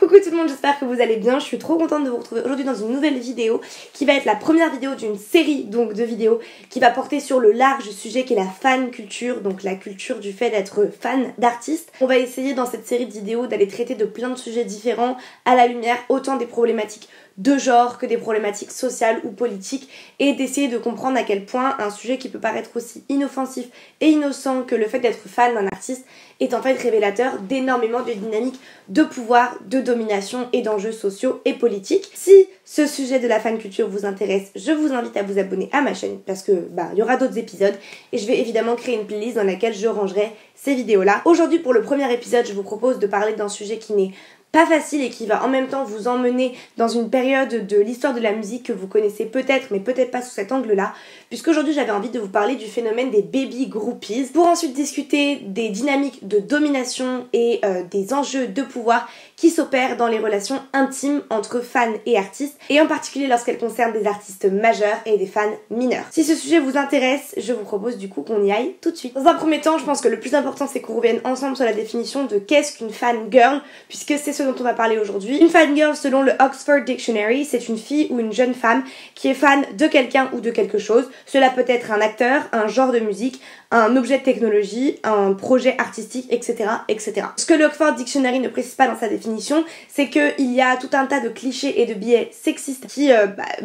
Coucou tout le monde, j'espère que vous allez bien. Je suis trop contente de vous retrouver aujourd'hui dans une nouvelle vidéo qui va être la première vidéo d'une série donc de vidéos qui va porter sur le large sujet qui est la fan culture, donc la culture du fait d'être fan d'artistes. On va essayer dans cette série de vidéos d'aller traiter de plein de sujets différents à la lumière autant des problématiques de genre que des problématiques sociales ou politiques et d'essayer de comprendre à quel point un sujet qui peut paraître aussi inoffensif et innocent que le fait d'être fan d'un artiste est en fait révélateur d'énormément de dynamiques de pouvoir, de domination et d'enjeux sociaux et politiques. Si ce sujet de la fan culture vous intéresse, je vous invite à vous abonner à ma chaîne parce que il y aura d'autres épisodes et je vais évidemment créer une playlist dans laquelle je rangerai ces vidéos là. Aujourd'hui pour le premier épisode, je vous propose de parler d'un sujet qui n'est pas facile et qui va en même temps vous emmener dans une période de l'histoire de la musique que vous connaissez peut-être mais peut-être pas sous cet angle-là, puisqu'aujourd'hui j'avais envie de vous parler du phénomène des baby groupies pour ensuite discuter des dynamiques de domination et des enjeux de pouvoir qui s'opèrent dans les relations intimes entre fans et artistes, et en particulier lorsqu'elles concernent des artistes majeurs et des fans mineurs. Si ce sujet vous intéresse, je vous propose du coup qu'on y aille tout de suite. Dans un premier temps, je pense que le plus important c'est qu'on revienne ensemble sur la définition de qu'est-ce qu'une fangirl, puisque c'est ce dont on va parler aujourd'hui. Une fangirl, selon le Oxford Dictionary, c'est une fille ou une jeune femme qui est fan de quelqu'un ou de quelque chose. Cela peut être un acteur, un genre de musique, un objet de technologie, un projet artistique, etc., etc. Ce que le Oxford Dictionary ne précise pas dans sa définition, c'est qu'il y a tout un tas de clichés et de biais sexistes qui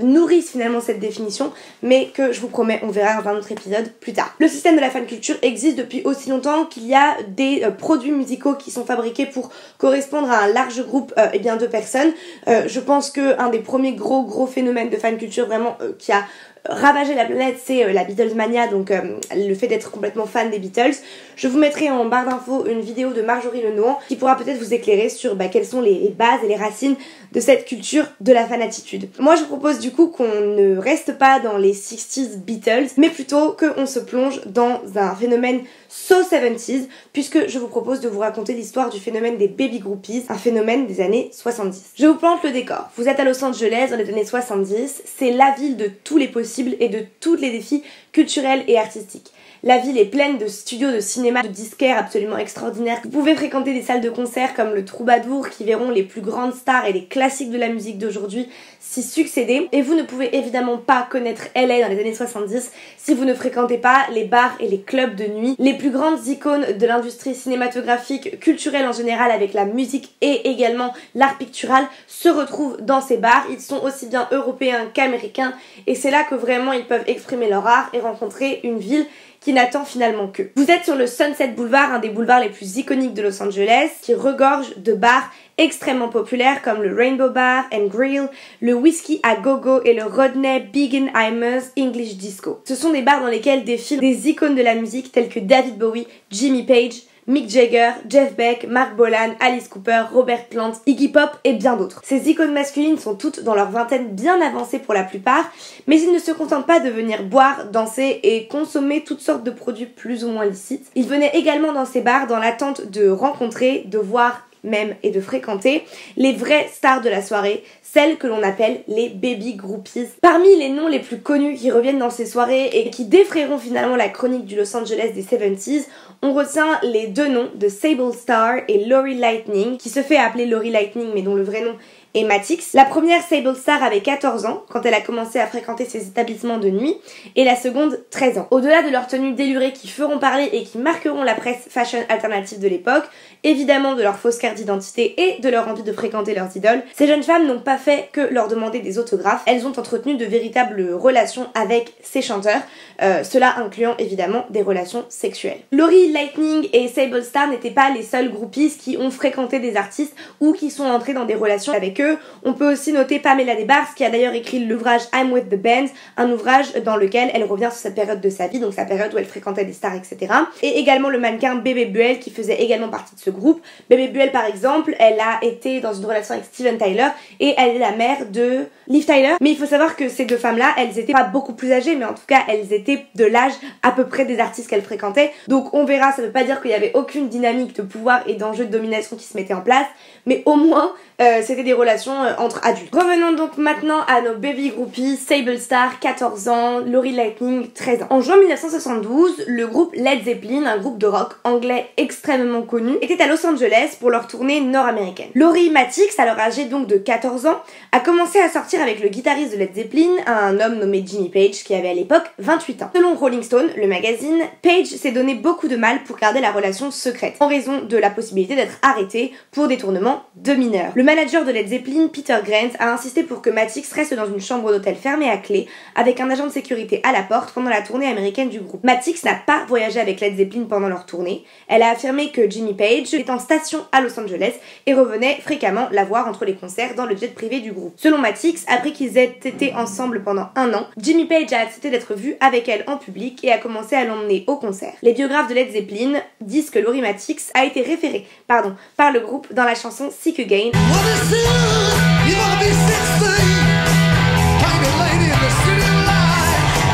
nourrissent finalement cette définition, mais que je vous promets, on verra dans un autre épisode plus tard. Le système de la fan culture existe depuis aussi longtemps qu'il y a des produits musicaux qui sont fabriqués pour correspondre à un large groupe de personnes. Je pense que un des premiers gros phénomènes de fan culture vraiment qui a ravager la planète, c'est la Beatlemania, donc le fait d'être complètement fan des Beatles. Je vous mettrai en barre d'infos une vidéo de Marjorie Lenoir qui pourra peut-être vous éclairer sur quelles sont les bases et les racines de cette culture de la fanatitude. Moi je vous propose du coup qu'on ne reste pas dans les 60s Beatles, mais plutôt qu'on se plonge dans un phénomène so 70s, puisque je vous propose de vous raconter l'histoire du phénomène des baby groupies, un phénomène des années 70. Je vous plante le décor. Vous êtes à Los Angeles dans les années 70, c'est la ville de tous les possibles et de tous les défis culturels et artistiques. La ville est pleine de studios de cinéma, de disquaires absolument extraordinaires. Vous pouvez fréquenter des salles de concert comme le Troubadour qui verront les plus grandes stars et les classiques de la musique d'aujourd'hui s'y succéder. Et vous ne pouvez évidemment pas connaître LA dans les années 70 si vous ne fréquentez pas les bars et les clubs de nuit. Les plus grandes icônes de l'industrie cinématographique, culturelle en général avec la musique et également l'art pictural se retrouvent dans ces bars. Ils sont aussi bien européens qu'américains et c'est là que vraiment ils peuvent exprimer leur art et rencontrer une ville qui n'attend finalement qu'eux. Vous êtes sur le Sunset Boulevard, un des boulevards les plus iconiques de Los Angeles, qui regorge de bars extrêmement populaires comme le Rainbow Bar and Grill, le Whiskey à Go-Go et le Rodney Biggenheimer's English Disco. Ce sont des bars dans lesquels défilent des icônes de la musique tels que David Bowie, Jimmy Page, Mick Jagger, Jeff Beck, Mark Bolan, Alice Cooper, Robert Plant, Iggy Pop et bien d'autres. Ces icônes masculines sont toutes dans leur vingtaine bien avancées pour la plupart, mais ils ne se contentent pas de venir boire, danser et consommer toutes sortes de produits plus ou moins licites. Ils venaient également dans ces bars dans l'attente de rencontrer, de voir même et de fréquenter les vraies stars de la soirée, celles que l'on appelle les baby groupies. Parmi les noms les plus connus qui reviennent dans ces soirées et qui défrayeront finalement la chronique du Los Angeles des 70s, on retient les deux noms de Sable Star et Lori Lightning, qui se fait appeler Lori Lightning mais dont le vrai nom est Matix. La première, Sable Star, avait 14 ans quand elle a commencé à fréquenter ces établissements de nuit, et la seconde 13 ans. Au-delà de leurs tenues délurées qui feront parler et qui marqueront la presse fashion alternative de l'époque, évidemment de leur fausse carte d'identité et de leur envie de fréquenter leurs idoles, ces jeunes femmes n'ont pas fait que leur demander des autographes, elles ont entretenu de véritables relations avec ces chanteurs, cela incluant évidemment des relations sexuelles. Lori Lightning et Sable Star n'étaient pas les seuls groupies qui ont fréquenté des artistes ou qui sont entrés dans des relations avec eux. On peut aussi noter Pamela Des Barres qui a d'ailleurs écrit l'ouvrage I'm with the Band, un ouvrage dans lequel elle revient sur cette période de sa vie, donc sa période où elle fréquentait des stars, etc. Et également le mannequin Bebe Buell qui faisait également partie de ce groupe. Bebe Buell par exemple, elle a été dans une relation avec Steven Tyler et elle est la mère de Liv Tyler. Mais il faut savoir que ces deux femmes-là, elles étaient pas beaucoup plus âgées, mais en tout cas elles étaient de l'âge à peu près des artistes qu'elles fréquentaient. Donc on verra, ça veut pas dire qu'il y avait aucune dynamique de pouvoir et d'enjeu de domination qui se mettait en place, mais au moins c'était des relations relations entre adultes. Revenons donc maintenant à nos baby groupies. Sable Star, 14 ans, Lori Lightning, 13 ans. En juin 1972, le groupe Led Zeppelin, un groupe de rock anglais extrêmement connu, était à Los Angeles pour leur tournée nord-américaine. Lori Mattix, alors âgée donc de 14 ans, a commencé à sortir avec le guitariste de Led Zeppelin, un homme nommé Jimmy Page, qui avait à l'époque 28 ans. Selon Rolling Stone, le magazine, Page s'est donné beaucoup de mal pour garder la relation secrète, en raison de la possibilité d'être arrêté pour détournement de mineurs. Le manager de Led Zeppelin, Peter Grant, a insisté pour que Mattix reste dans une chambre d'hôtel fermée à clé, avec un agent de sécurité à la porte pendant la tournée américaine du groupe. Mattix n'a pas voyagé avec Led Zeppelin pendant leur tournée. Elle a affirmé que Jimmy Page était en station à Los Angeles et revenait fréquemment la voir entre les concerts dans le jet privé du groupe. Selon Mattix, après qu'ils aient été ensemble pendant un an, Jimmy Page a accepté d'être vu avec elle en public et a commencé à l'emmener au concert. Les biographes de Led Zeppelin disent que Lori Mattix a été référée par le groupe dans la chanson Sick Again.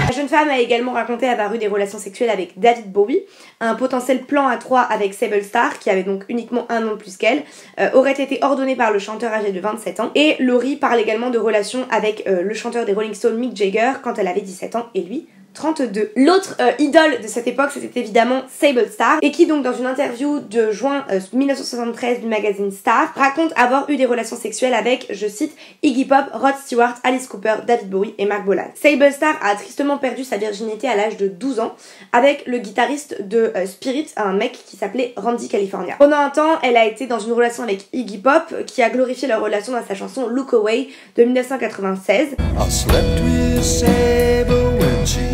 La jeune femme a également raconté avoir eu des relations sexuelles avec David Bowie. Un potentiel plan à 3 avec Sable Star, qui avait donc uniquement un an de plus qu'elle, aurait été ordonné par le chanteur âgé de 27 ans. Et Lori parle également de relations avec le chanteur des Rolling Stones Mick Jagger quand elle avait 17 ans et lui 32. L'autre idole de cette époque, c'était évidemment Sable Star, et qui donc dans une interview de juin 1973 du magazine Star, raconte avoir eu des relations sexuelles avec, je cite, Iggy Pop, Rod Stewart, Alice Cooper, David Bowie et Mark Bolan. Sable Star a tristement perdu sa virginité à l'âge de 12 ans avec le guitariste de Spirit, un mec qui s'appelait Randy California. Pendant un temps, elle a été dans une relation avec Iggy Pop, qui a glorifié leur relation dans sa chanson Look Away de 1996.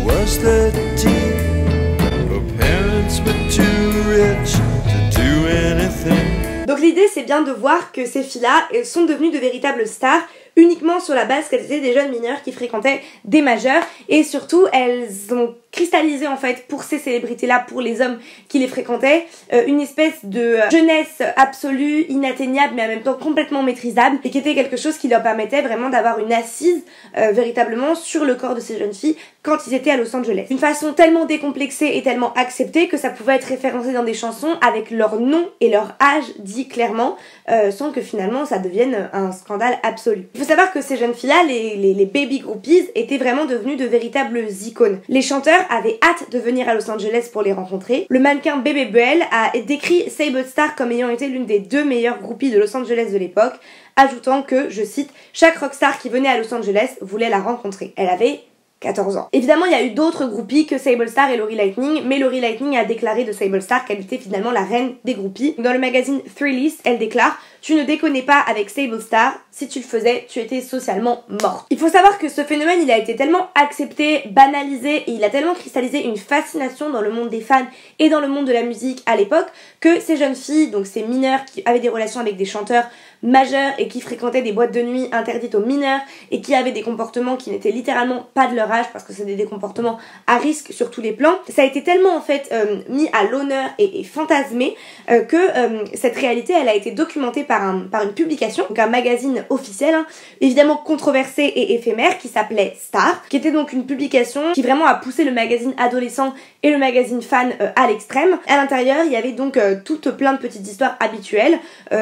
Was 13. Her parents were too rich to do anything. Donc l'idée c'est bien de voir que ces filles-là sont devenues de véritables stars uniquement sur la base qu'elles étaient des jeunes mineurs qui fréquentaient des majeurs, et surtout elles ont cristallisé en fait pour ces célébrités-là, pour les hommes qui les fréquentaient, une espèce de jeunesse absolue, inatteignable mais en même temps complètement maîtrisable, et qui était quelque chose qui leur permettait vraiment d'avoir une assise véritablement sur le corps de ces jeunes filles quand ils étaient à Los Angeles. Une façon tellement décomplexée et tellement acceptée que ça pouvait être référencé dans des chansons avec leur nom et leur âge dit clairement, sans que finalement ça devienne un scandale absolu. Il faut savoir que ces jeunes filles-là, les baby groupies, étaient vraiment devenues de véritables icônes. Les chanteurs avaient hâte de venir à Los Angeles pour les rencontrer. Le mannequin Bebe Buell a décrit Sable Star comme ayant été l'une des 2 meilleures groupies de Los Angeles de l'époque, ajoutant que, je cite, chaque rockstar qui venait à Los Angeles voulait la rencontrer. Elle avait 14 ans. Évidemment, il y a eu d'autres groupies que Sable Star et Lori Lightning, mais Lori Lightning a déclaré de Sable Star qu'elle était finalement la reine des groupies. Dans le magazine Thrillist, elle déclare « Tu ne déconnais pas avec Sable Star, si tu le faisais, tu étais socialement morte ». Il faut savoir que ce phénomène, il a été tellement accepté, banalisé, et il a tellement cristallisé une fascination dans le monde des fans et dans le monde de la musique à l'époque, que ces jeunes filles, donc ces mineurs qui avaient des relations avec des chanteurs majeurs et qui fréquentaient des boîtes de nuit interdites aux mineurs et qui avaient des comportements qui n'étaient littéralement pas de leur âge, parce que c'était des comportements à risque sur tous les plans, ça a été tellement en fait mis à l'honneur et fantasmé que cette réalité, elle a été documentée par une publication, donc un magazine officiel, évidemment controversé et éphémère, qui s'appelait Star, qui était donc une publication qui vraiment a poussé le magazine adolescent et le magazine fan à l'extrême. À l'intérieur, il y avait donc toutes plein de petites histoires habituelles,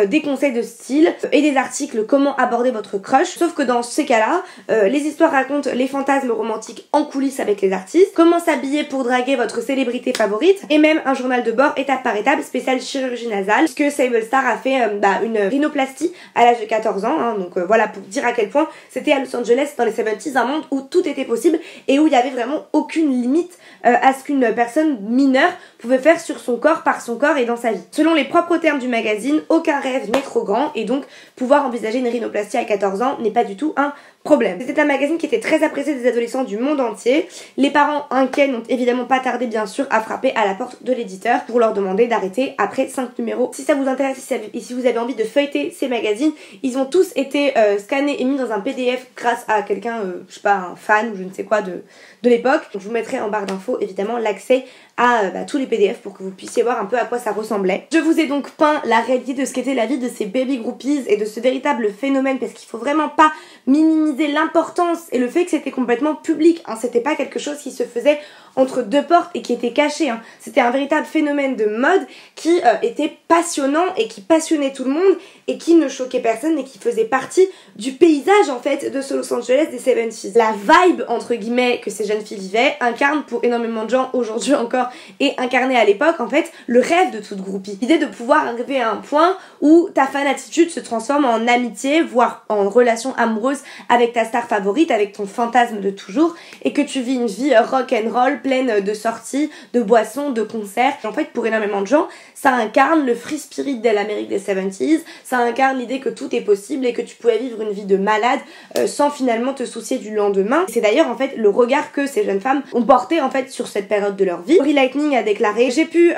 des conseils de style et des articles comment aborder votre crush, sauf que dans ces cas-là, les histoires racontent les fantasmes romantiques en coulisses avec les artistes, comment s'habiller pour draguer votre célébrité favorite, et même un journal de bord étape par étape spécial chirurgie nasale, puisque Sable Star a fait une rhinoplastie à l'âge de 14 ans, donc voilà pour dire à quel point c'était à Los Angeles dans les 70s, un monde où tout était possible et où il y avait vraiment aucune limite à ce qu'une personne mineure pouvait faire sur son corps, par son corps et dans sa vie. Selon les propres termes du magazine, aucun rêve n'est trop grand, et donc pouvoir envisager une rhinoplastie à 14 ans n'est pas du tout un problème. C'était un magazine qui était très apprécié des adolescents du monde entier. Les parents inquiets n'ont évidemment pas tardé bien sûr à frapper à la porte de l'éditeur pour leur demander d'arrêter après 5 numéros. Si ça vous intéresse et si vous avez envie de feuilleter ces magazines, ils ont tous été scannés et mis dans un PDF grâce à quelqu'un, je sais pas, un fan ou je ne sais quoi de l'époque. Je vous mettrai en barre d'infos évidemment l'accès à tous les PDF pour que vous puissiez voir un peu à quoi ça ressemblait. Je vous ai donc peint la réalité de ce qu'était la vie de ces baby groupies et de ce véritable phénomène, parce qu'il faut vraiment pas minimiser l'importance et le fait que c'était complètement public, c'était pas quelque chose qui se faisait entre 2 portes et qui était caché, C'était un véritable phénomène de mode qui était passionnant et qui passionnait tout le monde, et qui ne choquait personne et qui faisait partie du paysage en fait de ce Los Angeles des 70s. La vibe entre guillemets que ces jeunes filles vivaient incarne pour énormément de gens aujourd'hui encore et incarnait à l'époque en fait le rêve de toute groupie. L'idée de pouvoir arriver à un point où ta fan attitude se transforme en amitié, voire en relation amoureuse avec ta star favorite, avec ton fantasme de toujours, et que tu vis une vie rock and roll pleine de sorties, de boissons, de concerts. En fait, pour énormément de gens, ça incarne le free spirit de l'Amérique des 70s, ça incarne l'idée que tout est possible et que tu pouvais vivre une vie de malade sans finalement te soucier du lendemain. C'est d'ailleurs en fait le regard que ces jeunes femmes ont porté en fait sur cette période de leur vie. Lori Lightning a déclaré: j'ai pu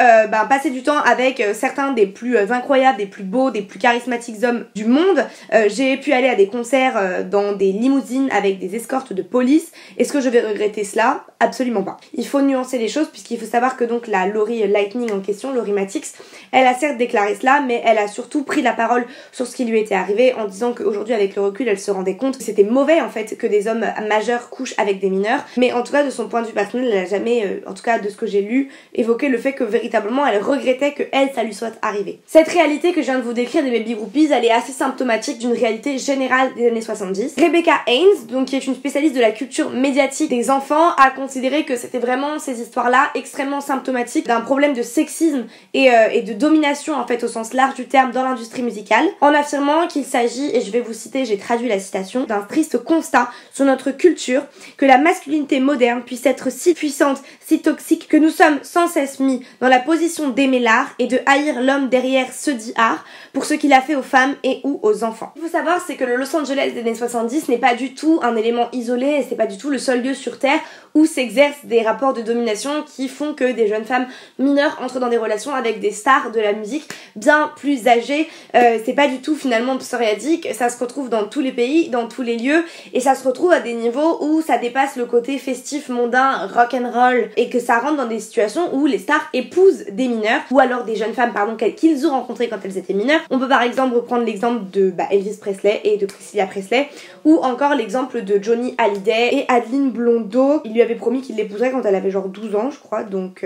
passer du temps avec certains des plus incroyables, des plus beaux, des plus charismatiques hommes du monde. J'ai pu aller à des concerts dans des limousines avec des escortes de police. Est-ce que je vais regretter cela? Absolument pas. Il faut nuancer les choses puisqu'il faut savoir que donc la Lori Lightning en question, Lori Matix, elle a certes déclaré cela, mais elle a surtout pris la parole sur ce qui lui était arrivé en disant qu'aujourd'hui avec le recul elle se rendait compte que c'était mauvais en fait que des hommes majeurs couchent avec des mineurs, mais en tout cas de son point de vue personnel elle a jamais, en tout cas de ce que j'ai lu, évoqué le fait que véritablement elle regrettait que elle ça lui soit arrivé. Cette réalité que je viens de vous décrire des baby groupies, elle est assez symptomatique d'une réalité générale des années 70. Rebecca Haynes, donc qui est une spécialiste de la culture médiatique des enfants, a considéré que c'était vraiment ces histoires-là extrêmement symptomatiques d'un problème de sexisme et de domination en fait au sens large du terme dans l'industrie musicale, en affirmant qu'il s'agit, et je vais vous citer, j'ai traduit la citation, d'un triste constat sur notre culture que la masculinité moderne puisse être si puissante, si toxique que nous sommes sans cesse mis dans la position d'aimer l'art et de haïr l'homme derrière ce dit art pour ce qu'il a fait aux femmes et ou aux enfants. Ce qu'il faut savoir, c'est que le Los Angeles des années 70 n'est pas du tout un élément isolé et c'est pas du tout le seul lieu sur Terre où s'exercent des rapports de domination qui font que des jeunes femmes mineures entrent dans des relations avec des stars de la musique bien plus âgées. C'est pas du tout finalement psoriadique, ça se retrouve dans tous les pays, dans tous les lieux, et ça se retrouve à des niveaux où ça dépasse le côté festif, mondain, rock'n'roll, et que ça rentre dans des situations où les stars épousent des mineurs, ou alors des jeunes femmes qu'ils ont rencontrées quand elles étaient mineures. On peut par exemple reprendre l'exemple de Elvis Presley et de Priscilla Presley, ou encore l'exemple de Johnny Hallyday et Adeline Blondeau. Il lui avait promis qu'il l'épouserait quand elle avait genre 12 ans je crois, donc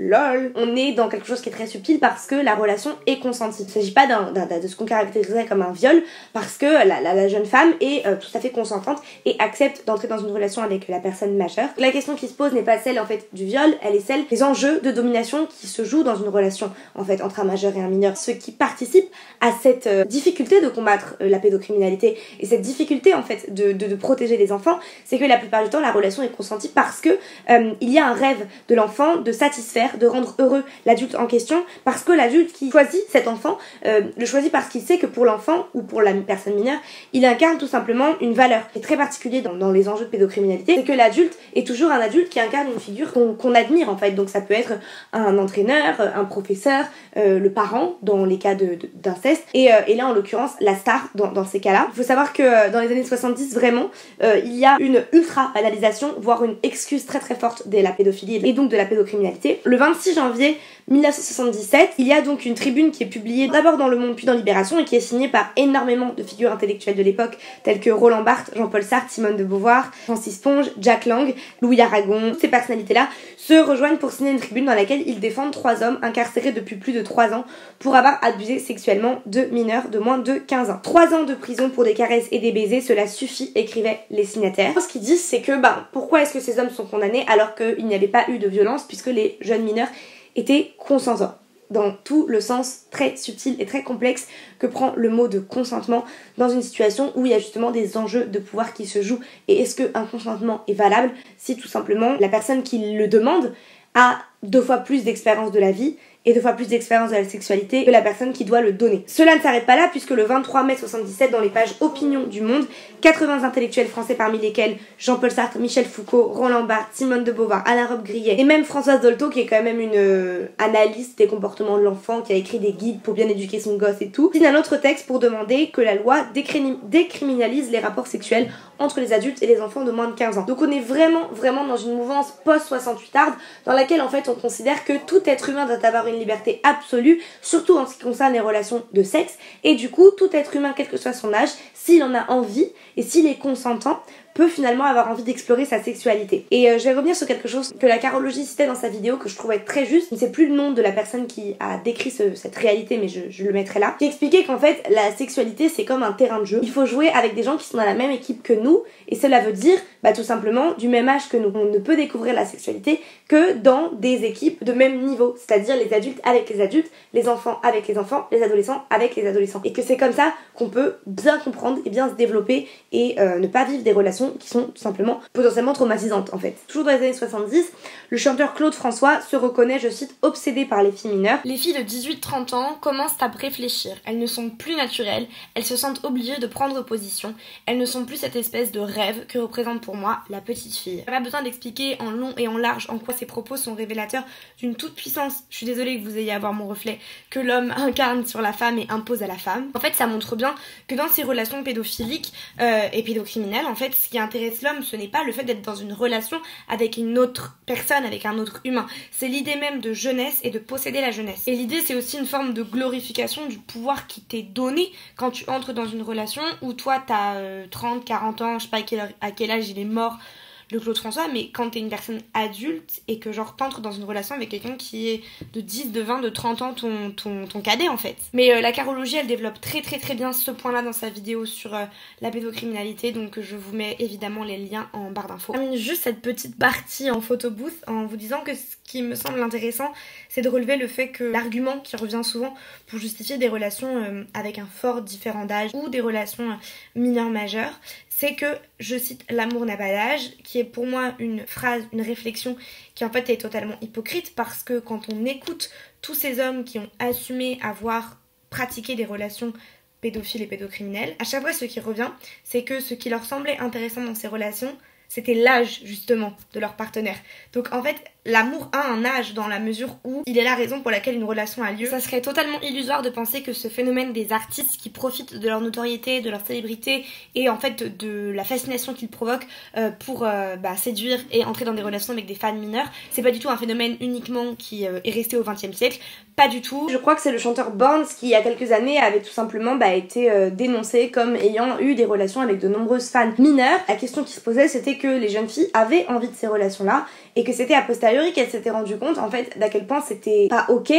lol. On est dans quelque chose qui est très subtil parce que la relation est consentie. Il ne s'agit pas de ce qu'on caractériserait comme un viol, parce que la jeune femme est tout à fait consentante et accepte d'entrer dans une relation avec la personne majeure. La question qui se pose n'est pas celle en fait du viol, elle est celle des enjeux de domination qui se jouent dans une relation en fait entre un majeur et un mineur. Ce qui participe à cette difficulté de combattre la pédocriminalité et cette difficulté en fait de protéger les enfants, c'est que la plupart du temps la relation est consentie parce que il y a un rêve de l'enfant de satisfaire, de rendre heureux l'adulte en question, parce que l'adulte qui choisit cet enfant le choisit parce qu'il sait que pour l'enfant ou pour la personne mineure, il incarne tout simplement une valeur. Et très particulier dans les enjeux de pédocriminalité, c'est que l'adulte est toujours un adulte qui incarne une figure qu'on admire en fait. Donc ça peut être un entraîneur, un professeur, le parent dans les cas d'inceste, et là en l'occurrence la star dans ces cas-là. Il faut savoir que dans les années 70 vraiment il y a une ultra banalisation, voire une excuse très très forte de la pédophilie et donc de la pédocriminalité. Le 26 janvier 1977, il y a donc une tribune qui est publiée d'abord dans Le Monde puis dans Libération et qui est signée par énormément de figures intellectuelles de l'époque telles que Roland Barthes, Jean-Paul Sartre, Simone de Beauvoir, Francis Ponge, Jack Lang, Louis Aragon. Ces personnalités-là se rejoignent pour signer une tribune dans laquelle ils défendent 3 hommes incarcérés depuis plus de 3 ans pour avoir abusé sexuellement de mineurs de moins de 15 ans. 3 ans de prison pour des caresses et des baisers, cela suffit, écrivaient les signataires. Ce qu'ils disent, c'est que pourquoi est-ce que ces hommes sont condamnés alors qu'il n'y avait pas eu de violence, puisque les jeunes mineurs étaient consentants, dans tout le sens très subtil et très complexe que prend le mot de consentement dans une situation où il y a justement des enjeux de pouvoir qui se jouent. Et est-ce qu'un consentement est valable si tout simplement la personne qui le demande a 2 fois plus d'expérience de la vie et 2 fois plus d'expérience de la sexualité que la personne qui doit le donner. Cela ne s'arrête pas là, puisque le 23 mai 77, dans les pages Opinion du Monde, 80 intellectuels français parmi lesquels Jean-Paul Sartre, Michel Foucault, Roland Barthes, Simone de Beauvoir, Alain Robbe-Grillet et même Françoise Dolto, qui est quand même une analyste des comportements de l'enfant, qui a écrit des guides pour bien éduquer son gosse et tout, signe un autre texte pour demander que la loi décriminalise les rapports sexuels entre les adultes et les enfants de moins de 15 ans. Donc on est vraiment dans une mouvance post-68 arde, dans laquelle en fait on considère que tout être humain doit avoir une liberté absolue, surtout en ce qui concerne les relations de sexe, et du coup, tout être humain, quel que soit son âge, s'il en a envie et s'il est consentant, peut finalement avoir envie d'explorer sa sexualité. Et je vais revenir sur quelque chose que la carologie citait dans sa vidéo que je trouvais très juste. Je ne sais plus le nom de la personne qui a décrit cette réalité, mais je le mettrai là. Qui expliquait qu'en fait la sexualité c'est comme un terrain de jeu. Il faut jouer avec des gens qui sont dans la même équipe que nous, et cela veut dire tout simplement du même âge que nous. On ne peut découvrir la sexualité que dans des équipes de même niveau, c'est-à-dire les adultes avec les adultes, les enfants avec les enfants, les adolescents avec les adolescents. Et que c'est comme ça qu'on peut bien comprendre et bien se développer et ne pas vivre des relations qui sont tout simplement potentiellement traumatisantes en fait. Toujours dans les années 70, le chanteur Claude François se reconnaît, je cite, obsédé par les filles mineures. Les filles de 18-30 ans commencent à réfléchir, elles ne sont plus naturelles, elles se sentent obligées de prendre position, elles ne sont plus cette espèce de rêve que représente pour moi la petite fille. Pas besoin d'expliquer en long et en large en quoi ces propos sont révélateurs d'une toute puissance, je suis désolée que vous ayez à voir mon reflet, que l'homme incarne sur la femme et impose à la femme. En fait ça montre bien que dans ces relations pédophiliques et pédocriminelles, en fait ce qui intéresse l'homme, ce n'est pas le fait d'être dans une relation avec une autre personne, avec un autre humain. C'est l'idée même de jeunesse et de posséder la jeunesse. Et l'idée, c'est aussi une forme de glorification du pouvoir qui t'est donné quand tu entres dans une relation où toi, t'as 30, 40 ans, je sais pas à quel âge il est mort, le Claude François, mais quand t'es une personne adulte et que genre t'entres dans une relation avec quelqu'un qui est de 10, de 20, de 30 ans ton cadet en fait. Mais la carologie elle développe très bien ce point là dans sa vidéo sur la pédocriminalité, donc je vous mets évidemment les liens en barre d'infos. Je termine juste cette petite partie en photo booth en vous disant que ce qui me semble intéressant c'est de relever le fait que l'argument qui revient souvent pour justifier des relations avec un fort différent d'âge ou des relations mineures majeures, c'est que, je cite, l'amour n'a pas d'âge, qui est pour moi une phrase, une réflexion qui en fait est totalement hypocrite parce que quand on écoute tous ces hommes qui ont assumé avoir pratiqué des relations pédophiles et pédocriminelles, à chaque fois ce qui revient, c'est que ce qui leur semblait intéressant dans ces relations, c'était l'âge justement de leur partenaire. Donc en fait, l'amour a un âge dans la mesure où il est la raison pour laquelle une relation a lieu. Ça serait totalement illusoire de penser que ce phénomène des artistes qui profitent de leur notoriété, de leur célébrité et en fait de la fascination qu'ils provoquent pour séduire et entrer dans des relations avec des fans mineurs, c'est pas du tout un phénomène uniquement qui est resté au XXe siècle, pas du tout. Je crois que c'est le chanteur Borns qui il y a quelques années avait tout simplement été dénoncé comme ayant eu des relations avec de nombreuses fans mineures. La question qui se posait c'était que les jeunes filles avaient envie de ces relations-là et que c'était a posteriori qu'elles s'étaient rendues compte en fait d'à quel point c'était pas ok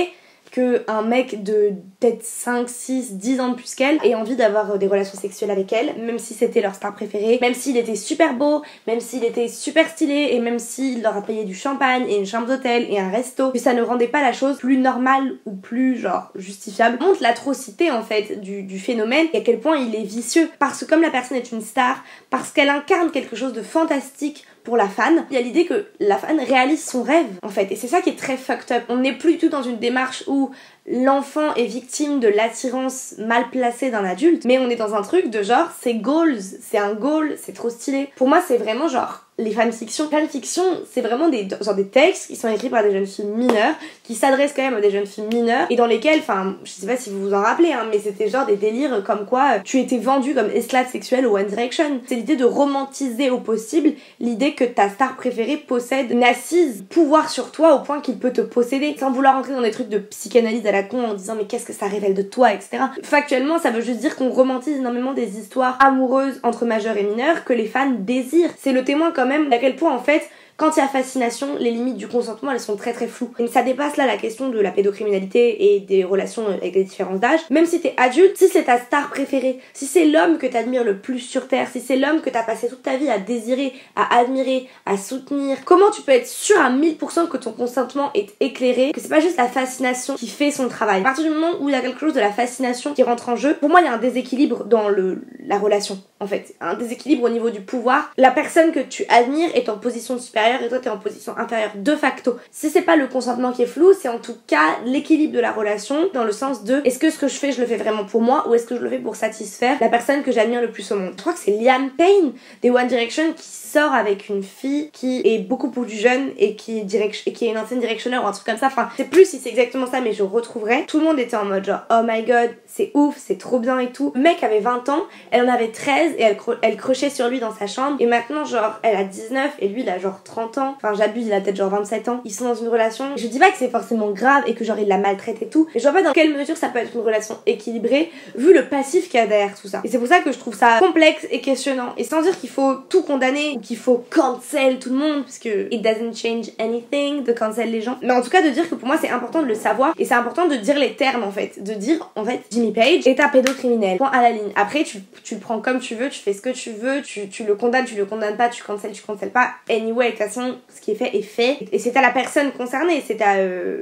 que un mec de peut-être 5, 6, 10 ans de plus qu'elle ait envie d'avoir des relations sexuelles avec elle, même si c'était leur star préférée, même s'il était super beau, même s'il était super stylé et même s'il leur a payé du champagne et une chambre d'hôtel et un resto, que ça ne rendait pas la chose plus normale ou plus genre justifiable. Ça montre l'atrocité en fait du phénomène et à quel point il est vicieux parce que comme la personne est une star, parce qu'elle incarne quelque chose de fantastique pour la fan, il y a l'idée que la fan réalise son rêve en fait, et c'est ça qui est très fucked up. On n'est plus du tout dans une démarche où l'enfant est victime de l'attirance mal placée d'un adulte, mais on est dans un truc de genre c'est goals, c'est un goal, c'est trop stylé. Pour moi c'est vraiment genre les fanfictions. Fanfiction, c'est vraiment des textes qui sont écrits par des jeunes filles mineures, qui s'adressent quand même à des jeunes filles mineures, et dans lesquelles, enfin, je sais pas si vous vous en rappelez, mais c'était genre des délires comme quoi tu étais vendu comme esclave sexuelle au One Direction. C'est l'idée de romantiser au possible l'idée que ta star préférée possède une assise pouvoir sur toi au point qu'il peut te posséder, sans vouloir entrer dans des trucs de psychanalyse à la con en disant mais qu'est-ce que ça révèle de toi, etc. Factuellement, ça veut juste dire qu'on romantise énormément des histoires amoureuses entre majeurs et mineurs que les fans désirent. C'est le témoin quand même à quel point en fait quand il y a fascination, les limites du consentement elles sont très floues. Et ça dépasse là la question de la pédocriminalité et des relations avec des différences d'âge. Même si t'es adulte, si c'est ta star préférée, si c'est l'homme que t'admires le plus sur terre, si c'est l'homme que t'as passé toute ta vie à désirer, à admirer, à soutenir, comment tu peux être sûr à 1000% que ton consentement est éclairé, que c'est pas juste la fascination qui fait son travail. À partir du moment où il y a quelque chose de la fascination qui rentre en jeu, pour moi il y a un déséquilibre dans la relation en fait. Un déséquilibre au niveau du pouvoir. La personne que tu admires est en position supérieure et toi t'es en position inférieure de facto. Si c'est pas le consentement qui est flou, c'est en tout cas l'équilibre de la relation dans le sens de est-ce que ce que je fais je le fais vraiment pour moi ou est-ce que je le fais pour satisfaire la personne que j'admire le plus au monde. Je crois que c'est Liam Payne des One Direction qui sort avec une fille qui est beaucoup plus jeune et qui est une ancienne directionneur ou un truc comme ça. Enfin, je sais plus si c'est exactement ça mais je retrouverai. Tout le monde était en mode genre oh my god, c'est ouf, c'est trop bien et tout. Le mec avait 20 ans, elle en avait 13 16 et elle crochait sur lui dans sa chambre. Et maintenant, genre, elle a 19 et lui, il a genre 30 ans. Enfin, j'abuse, il a peut-être genre 27 ans. Ils sont dans une relation. Je dis pas que c'est forcément grave et que genre il la maltraite et tout. Mais je vois pas dans quelle mesure ça peut être une relation équilibrée vu le passif qu'il y a derrière tout ça. Et c'est pour ça que je trouve ça complexe et questionnant. Et sans dire qu'il faut tout condamner ou qu'il faut cancel tout le monde, parce que it doesn't change anything de cancel les gens. Mais en tout cas de dire que pour moi c'est important de le savoir et c'est important de dire les termes en fait. De dire en fait Jimmy Page est un pédocriminel. Point à la ligne. Après tu le prends comme tu veux, tu fais ce que tu veux, tu le condamnes, tu le condamnes pas, tu cancel pas. Anyway, de toute façon, ce qui est fait est fait. Et c'est à la personne concernée, c'est à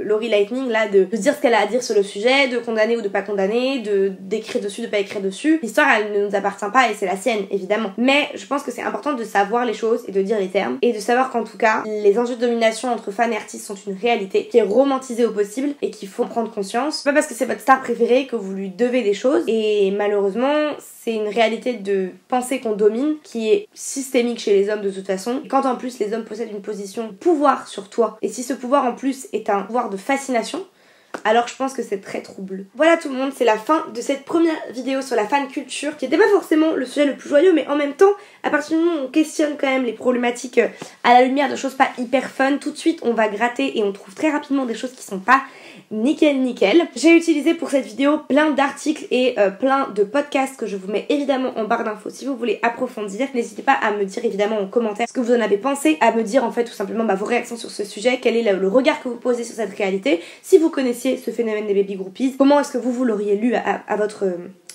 Lori Lightning là de dire ce qu'elle a à dire sur le sujet, de condamner ou de pas condamner, d'écrire dessus, de pas écrire dessus. L'histoire elle ne nous appartient pas et c'est la sienne évidemment. Mais je pense que c'est important de savoir les choses et de dire les termes et de savoir qu'en tout cas les enjeux de domination entre fans et artistes sont une réalité qui est romantisée au possible et qu'il faut prendre conscience. C'est pas parce que c'est votre star préférée que vous lui devez des choses et malheureusement c'est une réalité de pensée qu'on domine qui est systémique chez les hommes de toute façon. Et quand en plus les hommes possèdent une position de pouvoir sur toi et si ce pouvoir en plus est un pouvoir de fascination, alors je pense que c'est très trouble. Voilà tout le monde, c'est la fin de cette première vidéo sur la fan culture qui n'était pas forcément le sujet le plus joyeux mais en même temps à partir du moment où on questionne quand même les problématiques à la lumière de choses pas hyper fun, tout de suite on va gratter et on trouve très rapidement des choses qui sont pas nickel. J'ai utilisé pour cette vidéo plein d'articles et plein de podcasts que je vous mets évidemment en barre d'infos si vous voulez approfondir. N'hésitez pas à me dire évidemment en commentaire ce que vous en avez pensé, à me dire en fait tout simplement vos réactions sur ce sujet, quel est le regard que vous posez sur cette réalité, si vous connaissiez ce phénomène des baby groupies, comment est-ce que vous l'auriez lu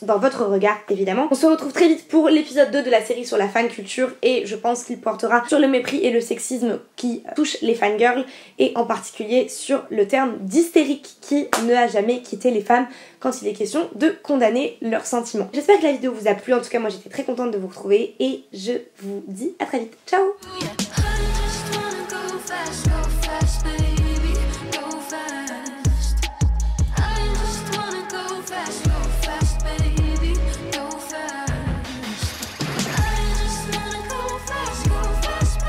dans votre regard évidemment. On se retrouve très vite pour l'épisode 2 de la série sur la fan culture et je pense qu'il portera sur le mépris et le sexisme qui touchent les fangirls et en particulier sur le terme d'hystérique qui ne a jamais quitté les femmes quand il est question de condamner leurs sentiments. J'espère que la vidéo vous a plu, en tout cas moi j'étais très contente de vous retrouver et je vous dis à très vite. Ciao.